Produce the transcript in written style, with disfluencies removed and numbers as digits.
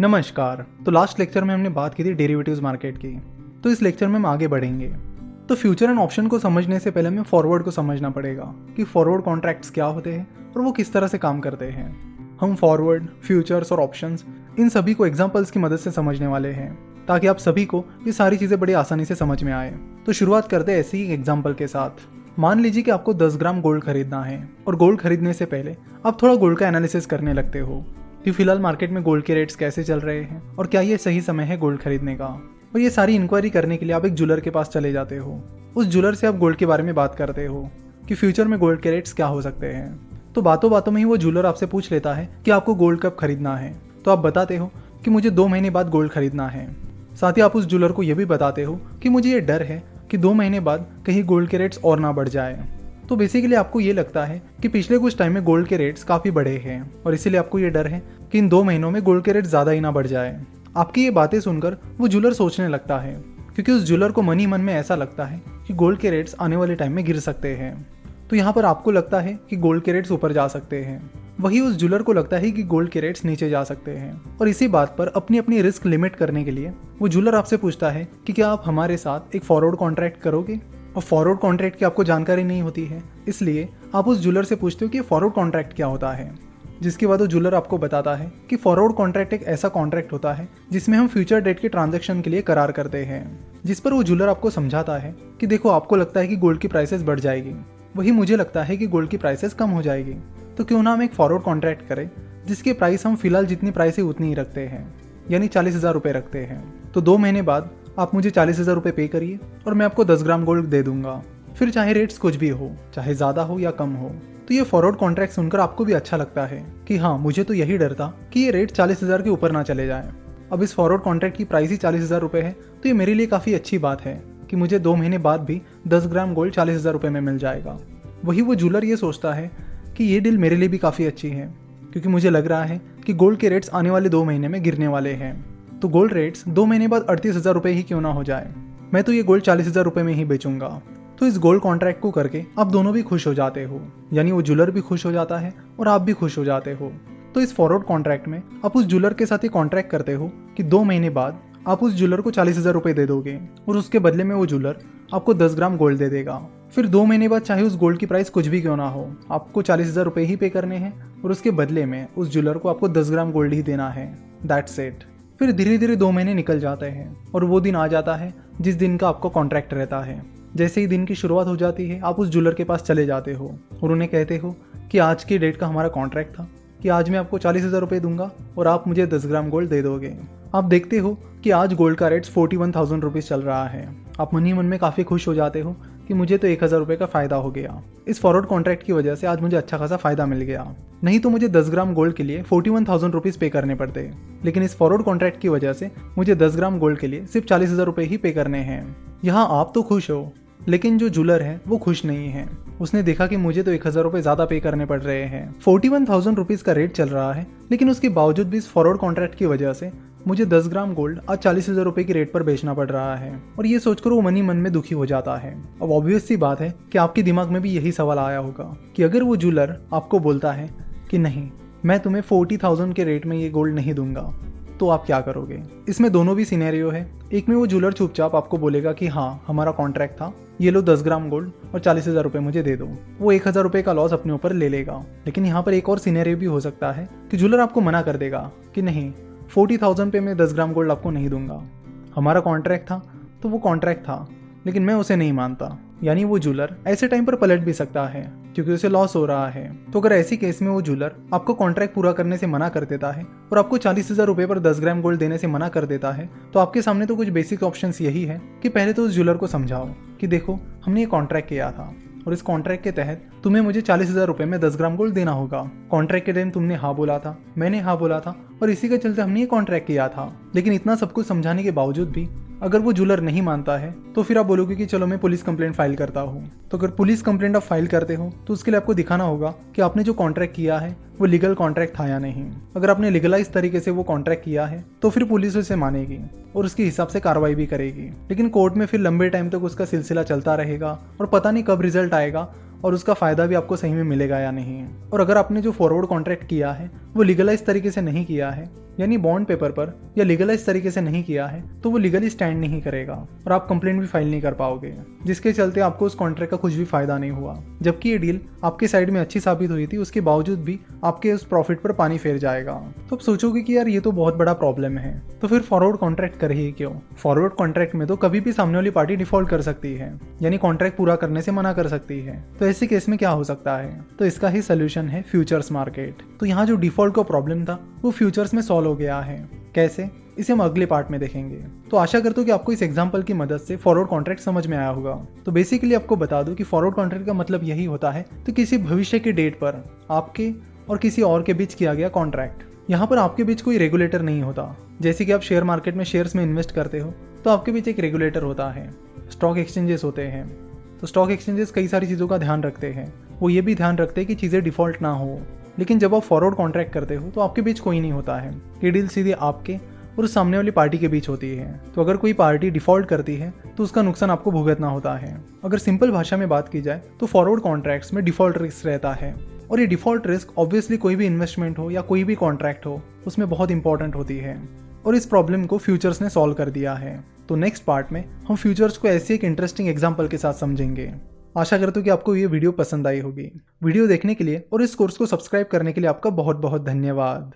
नमस्कार। तो last lecture में हमने बात की थी डेरिवेटिव्स मार्केट की। तो इस लेक्चर में हम आगे बढ़ेंगे। तो फ्यूचर एंड ऑप्शन को समझने से पहले हमें फॉरवर्ड को समझना पड़ेगा कि फॉरवर्ड कॉन्ट्रैक्ट्स क्या होते हैं और वो किस तरह से काम करते हैं। हम फॉरवर्ड, फ्यूचर्स और ऑप्शंस इन सभी को एग्जाम्पल्स की मदद से समझने वाले हैं ताकि आप सभी को ये सारी चीज़ें बड़ी आसानी से समझ में आए। तो शुरुआत करते हैं ऐसे ही एग्जाम्पल के साथ। मान लीजिए कि आपको 10 ग्राम गोल्ड खरीदना है और गोल्ड खरीदने से पहले आप थोड़ा गोल्ड का एनालिसिस करने लगते हो कि फिलहाल मार्केट में गोल्ड के रेट्स कैसे चल रहे हैं और क्या ये सही समय है गोल्ड खरीदने का। और ये सारी इंक्वायरी करने के लिए आप एक ज्वेलर के पास चले जाते हो। उस ज्वेलर से आप गोल्ड के बारे में बात करते हो कि फ्यूचर में गोल्ड के रेट्स क्या हो सकते हैं। तो बातों बातों में ही वो ज्वेलर आपसे पूछ लेता है कि आपको गोल्ड कब खरीदना है। तो आप बताते हो कि मुझे 2 महीने बाद गोल्ड खरीदना है। साथ ही आप उस ज्वेलर को यह भी बताते हो कि मुझे ये डर है कि 2 महीने बाद कहीं गोल्ड के रेट्स और ना बढ़ जाए। तो बेसिकली आपको ये लगता है कि पिछले कुछ टाइम में गोल्ड के रेट्स काफ़ी बढ़े हैं और इसीलिए आपको ये डर है कि इन 2 महीनों में गोल्ड के रेट ज़्यादा ही ना बढ़ जाए। आपकी ये बातें सुनकर वो ज्वेलर सोचने लगता है क्योंकि उस ज्वेलर को मन ही मन में ऐसा लगता है कि गोल्ड के रेट्स आने वाले टाइम में गिर सकते हैं। तो यहाँ पर आपको लगता है कि गोल्ड के रेट्स ऊपर जा सकते हैं, वही उस ज्वेलर को लगता है कि गोल्ड के रेट्स नीचे जा सकते हैं। और इसी बात पर अपनी अपनी रिस्क लिमिट करने के लिए वो ज्वेलर आपसे पूछता है कि क्या आप हमारे साथ एक फॉरवर्ड कॉन्ट्रैक्ट करोगे। और फॉरवर्ड कॉन्ट्रैक्ट की आपको जानकारी नहीं होती है, इसलिए आप उस ज्वेलर से पूछते हो कि फॉरवर्ड कॉन्ट्रैक्ट क्या होता है। जिसके बाद वो ज्वेलर आपको बताता है कि फॉरवर्ड कॉन्ट्रैक्ट एक ऐसा कॉन्ट्रैक्ट होता है जिसमें हम फ्यूचर डेट के ट्रांजैक्शन के लिए करार करते हैं। जिस पर वो ज्वेलर आपको समझाता है कि देखो, आपको लगता है कि गोल्ड की प्राइसेस बढ़ जाएगी, वही मुझे लगता है कि गोल्ड की प्राइसेस कम हो जाएगी। तो क्यों ना हम एक फॉरवर्ड कॉन्ट्रैक्ट करें जिसके प्राइस हम फिलहाल जितनी प्राइस है उतनी ही रखते हैं, यानी 40,000 रुपये रखते हैं। तो 2 महीने बाद आप मुझे 40,000 रुपये पे करिए और मैं आपको 10 ग्राम गोल्ड दे दूंगा। फिर चाहे रेट्स कुछ भी हो, चाहे ज़्यादा हो या कम हो। तो ये फॉरवर्ड कॉन्ट्रैक्ट सुनकर आपको भी अच्छा लगता है कि हाँ, मुझे तो यही डर था कि ये रेट 40,000 के ऊपर ना चले जाए। अब इस फॉरवर्ड कॉन्ट्रैक्ट की प्राइस ही 40,000 रुपये है, तो ये मेरे लिए काफ़ी अच्छी बात है कि मुझे 2 महीने बाद भी 10 ग्राम गोल्ड 40,000 रुपये में मिल जाएगा। वही वो ज्वेलर ये सोचता है कि ये डील मेरे लिए भी काफ़ी अच्छी है क्योंकि मुझे लग रहा है कि गोल्ड के रेट्स आने वाले 2 महीने में गिरने वाले हैं। तो गोल्ड रेट्स 2 महीने बाद 38,000 रुपये ही क्यों ना हो जाए, मैं तो ये गोल्ड 40,000 रुपये में ही बेचूंगा। तो इस गोल्ड कॉन्ट्रैक्ट को करके आप दोनों भी खुश हो जाते हो, यानी वो ज्वेलर भी खुश हो जाता है और आप भी खुश हो जाते हो। तो इस फॉरवर्ड कॉन्ट्रैक्ट में आप उस ज्वेलर के साथ ही कॉन्ट्रैक्ट करते हो कि 2 महीने बाद आप उस ज्वेलर को 40,000 रुपये दे दोगे और उसके बदले में वो ज्वेलर आपको 10 ग्राम गोल्ड दे देगा। फिर 2 महीने बाद चाहे उस गोल्ड की प्राइस कुछ भी क्यों ना हो, आपको 40,000 रुपये ही पे करने हैं और उसके बदले में उस ज्वेलर को आपको 10 ग्राम गोल्ड ही देना है। That's it. फिर धीरे धीरे 2 महीने निकल जाते हैं और वो दिन आ जाता है जिस दिन का आपको कॉन्ट्रैक्ट रहता है। जैसे ही दिन की शुरुआत हो जाती है, आप उस ज्वेलर के पास चले जाते हो और उन्हें कहते हो कि आज की डेट का हमारा कॉन्ट्रैक्ट था कि आज मैं आपको 40,000 रुपये दूंगा और आप मुझे 10 ग्राम गोल्ड दे दोगे। आप देखते हो कि आज गोल्ड का रेट 41,000 रुपीज़ चल रहा है। आप मन ही मन में काफ़ी खुश हो जाते हो कि मुझे तो 1,000 रुपये का फ़ायदा हो गया। इस फॉरवर्ड कॉन्ट्रैक्ट की वजह से आज मुझे अच्छा खासा फ़ायदा मिल गया, नहीं तो मुझे 10 ग्राम गोल्ड के लिए 41,000 रुपीज़ पे करने पड़ते। लेकिन इस फॉरवर्ड कॉन्ट्रैक्ट की वजह से मुझे 10 ग्राम गोल्ड के लिए सिर्फ 40,000 रुपये ही पे करने हैं। यहाँ आप तो खुश हो, लेकिन जो ज्वेलर है वो खुश नहीं है। उसने देखा कि मुझे तो 1,000 रुपये ज़्यादा पे करने पड़ रहे हैं। 41,000 रुपीज़ का रेट चल रहा है, लेकिन उसके बावजूद भी इस फॉरवर्ड कॉन्ट्रैक्ट की वजह से मुझे 10 ग्राम गोल्ड आज 40,000 रुपये की रेट पर बेचना पड़ रहा है। और ये सोचकर वो मन ही मन में दुखी हो जाता है। अब ऑब्वियस सी बात है कि आपके दिमाग में भी यही सवाल आया होगा कि अगर वो ज्वेलर आपको बोलता है कि नहीं, मैं तुम्हें 40,000 के रेट में ये गोल्ड नहीं दूंगा, तो आप क्या करोगे। इसमें दोनों भी सिनेरियो है। एक में वो ज्वेलर चुपचाप आपको बोलेगा कि हाँ, हमारा कॉन्ट्रैक्ट था, ये लो 10 ग्राम गोल्ड और 40,000 रुपये मुझे दे दो। वो 1,000 रुपये का लॉस अपने ऊपर ले लेगा। लेकिन यहाँ पर एक और सिनेरियो भी हो सकता है कि ज्वेलर आपको मना कर देगा कि नहीं, 40,000 पे मैं 10 ग्राम गोल्ड आपको नहीं दूंगा। हमारा कॉन्ट्रैक्ट था तो वो कॉन्ट्रैक्ट था, लेकिन मैं उसे नहीं मानता। यानी वो ज्वेलर ऐसे टाइम पर पलट भी सकता है क्योंकि उसे लॉस हो रहा है। तो अगर ऐसी केस में वो ज्वेलर आपको कॉन्ट्रैक्ट पूरा करने से मना कर देता है और आपको 40,000 रुपये पर 10 ग्राम गोल्ड देने से मना कर देता है, तो आपके सामने तो कुछ बेसिक ऑप्शंस यही है कि पहले तो उस ज्वेलर को समझाओ कि देखो, हमने ये कॉन्ट्रैक्ट किया था और इस कॉन्ट्रैक्ट के तहत तुम्हें मुझे 40,000 रुपये में 10 ग्राम गोल्ड देना होगा। कॉन्ट्रैक्ट के टाइम तुमने हाँ बोला था, मैंने हाँ बोला था और इसी के चलते हमने ये कॉन्ट्रैक्ट किया था। लेकिन इतना सब कुछ समझाने के बावजूद भी अगर वो ज्वेलर नहीं मानता है, तो फिर आप बोलोगे कि चलो मैं पुलिस कंप्लेंट फाइल करता हूँ। तो अगर पुलिस कंप्लेंट आप फाइल करते हो तो उसके लिए आपको दिखाना होगा कि आपने जो कॉन्ट्रैक्ट किया है वो लीगल कॉन्ट्रैक्ट था या नहीं। अगर आपने लीगलाइज तरीके से वो कॉन्ट्रैक्ट किया है तो फिर पुलिस उसे मानेगी और उसके हिसाब से कार्रवाई भी करेगी। लेकिन कोर्ट में फिर लंबे टाइम तक उसका सिलसिला चलता रहेगा और पता नहीं कब रिजल्ट आएगा और उसका फ़ायदा भी आपको सही में मिलेगा या नहीं। और अगर आपने जो फॉरवर्ड कॉन्ट्रैक्ट किया है वो लीगलाइज तरीके से नहीं किया है, यानी बॉन्ड पेपर पर या लीगलाइज तरीके से नहीं किया है तो वो लीगली स्टैंड नहीं करेगा और आप कंप्लेंट भी फाइल नहीं कर पाओगे, जिसके चलते आपको उस कॉन्ट्रैक्ट का कुछ भी फायदा नहीं हुआ। जबकि ये डील आपके साइड में अच्छी साबित हुई थी, उसके बावजूद भी आपके उस प्रॉफिट पर पानी फेर जाएगा। तो आप सोचोगे कि यार ये तो बहुत बड़ा प्रॉब्लम है, तो फिर फॉरवर्ड कॉन्ट्रैक्ट करे ही क्यों? फॉरवर्ड कॉन्ट्रैक्ट में तो कभी भी सामने वाली पार्टी डिफॉल्ट कर सकती है, यानी कॉन्ट्रैक्ट पूरा करने से मना कर सकती है। तो ऐसे केस में क्या हो सकता है? तो इसका ही सोल्यूशन है फ्यूचर्स मार्केट। तो यहाँ जो डिफॉल्ट का प्रॉब्लम था वो फ्यूचर्स में सॉल्व हो गया है। कैसे, इसे हम अगले पार्ट में देखेंगे। तो आशा करता हूँ कि आपको इस एग्जांपल की मदद से फॉरवर्ड कॉन्ट्रैक्ट समझ में आया होगा। तो बेसिकली आपको बता दूं कि फॉरवर्ड कॉन्ट्रैक्ट का मतलब यही होता है तो किसी भविष्य के डेट पर आपके और किसी और के बीच किया गया कॉन्ट्रैक्ट। यहाँ पर आपके बीच कोई रेगुलेटर नहीं होता। जैसे कि आप शेयर मार्केट में शेयर्स में इन्वेस्ट करते हो तो आपके बीच एक रेगुलेटर होता है, स्टॉक एक्सचेंजेस होते हैं। तो स्टॉक एक्सचेंजेस कई सारी चीज़ों का ध्यान रखते हैं, वो ये भी ध्यान रखते हैं कि चीज़ें डिफॉल्ट ना हो। लेकिन जब आप फॉरवर्ड कॉन्ट्रैक्ट करते हो तो आपके बीच कोई नहीं होता है, ये डील सीधे आपके और उस सामने वाली पार्टी के बीच होती है। तो अगर कोई पार्टी डिफॉल्ट करती है तो उसका नुकसान आपको भुगतना होता है। अगर सिंपल भाषा में बात की जाए तो फॉरवर्ड कॉन्ट्रैक्ट्स में डिफॉल्ट रिस्क रहता है, और ये डिफॉल्ट रिस्क ऑब्वियसली कोई भी इन्वेस्टमेंट हो या कोई भी कॉन्ट्रैक्ट हो उसमें बहुत इंपॉर्टेंट होती है, और इस प्रॉब्लम को फ्यूचर्स ने सॉल्व कर दिया है। तो नेक्स्ट पार्ट में हम फ्यूचर्स को ऐसे एक इंटरेस्टिंग एग्जाम्पल के साथ समझेंगे। आशा करता हूँ कि आपको ये वीडियो पसंद आई होगी। वीडियो देखने के लिए और इस कोर्स को सब्सक्राइब करने के लिए आपका बहुत बहुत धन्यवाद।